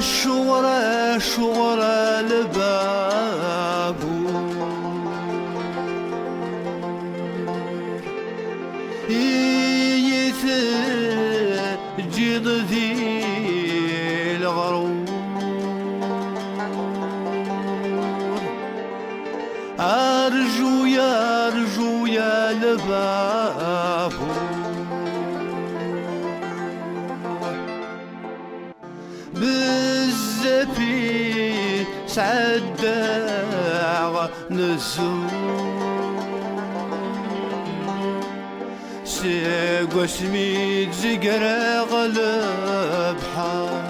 شغرة لبابو يتجد ذي الغرور أرجو يا لبابو بالزفي سعداغ نزور سيق سميت زقرا غلب حار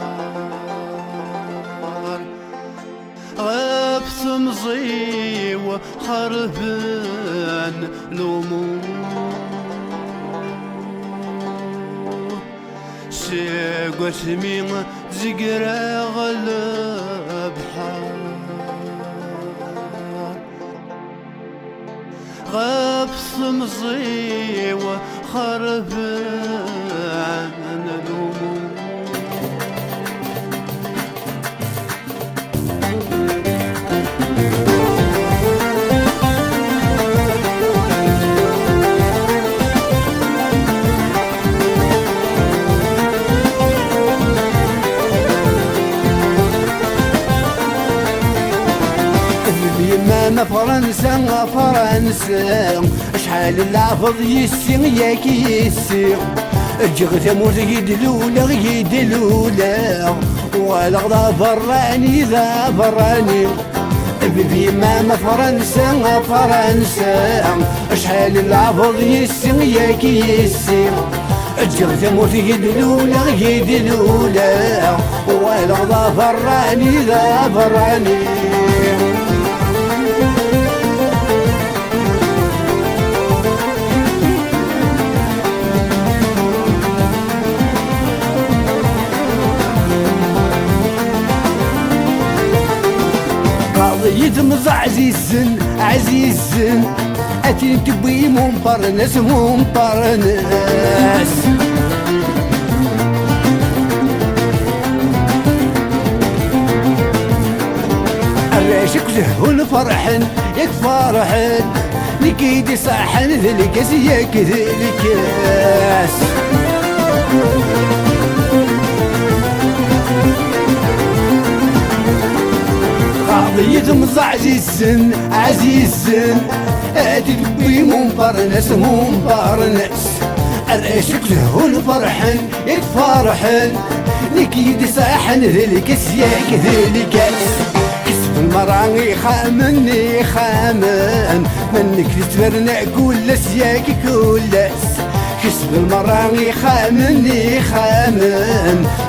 غبث مزي وخربان الأمور سيق سميت زقرا غلب حار غبث مزي وخربان الأمور ما فرنسا شحال اللافظ يسي ياك يسي جغت موت يدلولا والغدا فراني ذا فراني بيبي ما فرنسا شحال اللافظ يسي ياك يسي جغت موت يدلولا والغدا فراني ذا فراني يتمز عزيزن أتي تبي ممبرنس الراشق زهون فرحن يكفرحن نكيدي صحن ذلكس ياك ذلكس يتمز عزيزن أتبي ممبرنس الراشق زهون فرحن يكفرحن نكيدي صحن ذلكس ياك ذلكس كسب المراني خامن منك تتبرنا كلس ياك كلس كسب المراني خامن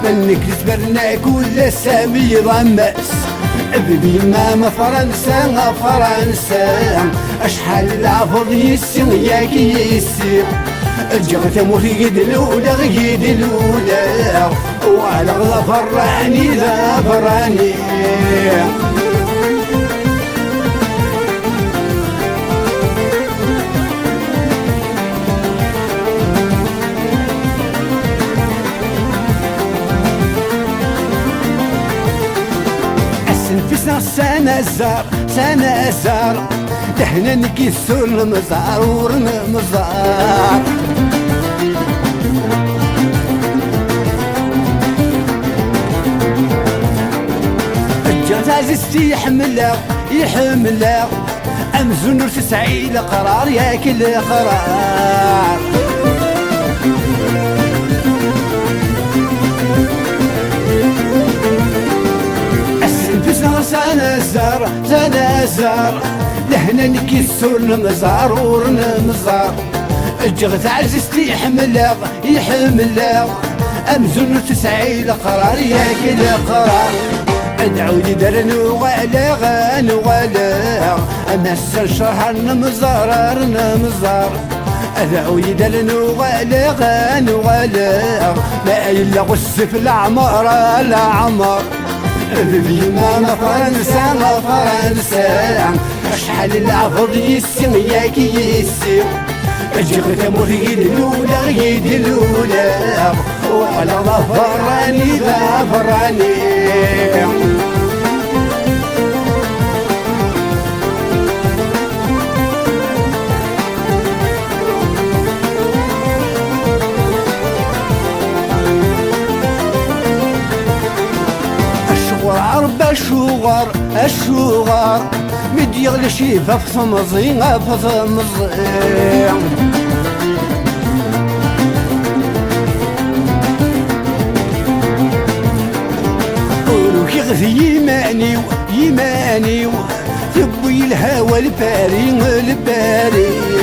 منك تتبرنا كلس سامي ضمس بيبي ما فرنسا أشحال العفض يسي ياك يسي جغت موت يدلولا وعلى غلا فراني ذا فراني سنة زار دهنا نكسر المزار ورنمزار الجزاز يحملها أمزون نور تسعي لقرار ياكل قرار سنة زار لهنا نكسر المزار ورنمزار الجغت عزيزتي يحملها أمزون تسعي لقرار ياكل قرار ادعو لي درن وغلا امس شهر نمزار ادعو لي درن وغلا ما الا غسف العمر بيما فرنسا شحال العفض يسي ياك يسي جغت موت يدلولا وعلى ظفراني عرب الشغر الشغر مديغ لشيفة في ثمزين في ثمزين قولوا كيغث يماني يماني تبوي الهوى الباري الباري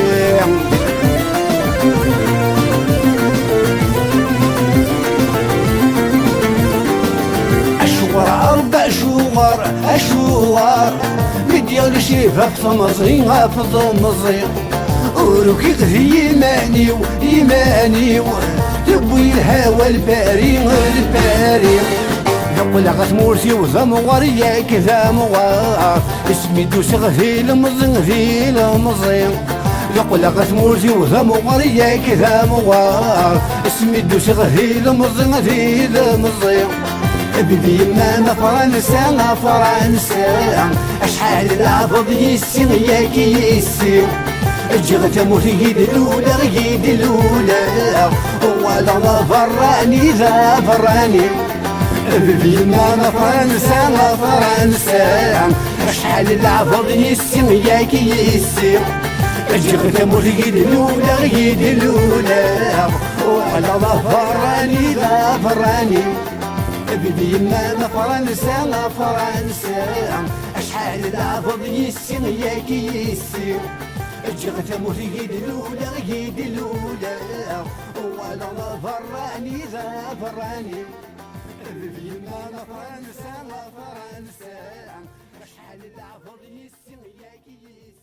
أشوار مديال شيفة في ثمزين في ثمزين وروكي غذي يماني تبوي الهوى الباري الباري يقول غتمورتي وثمغار ياك ثمغار اسمي دوس غذي المزين ذي المزين يقول غتمورتي وثمغار ياك ثمغار اسمي دوس غذي المزين ذي المزين بدي ما فرنسا فرنسا أشحال العبض يسي ياك يسي جغت موت يد الأولى يد الأولى ولا ما فراني ذا فراني بدي ما فرنسا فرنسا أشحال العبض يسي ياك يسي جغت موت يد الأولى يد الأولى ولا ما فراني ذا فراني بدي ما فرنسا فرنسا أشحال العبض يسي ياك يسي جغت موت يد الأولى يد الأولى ولا ما فراني ذا فراني بدي ما فرنسا فرنسا أشحال العبض يسي ياك يسي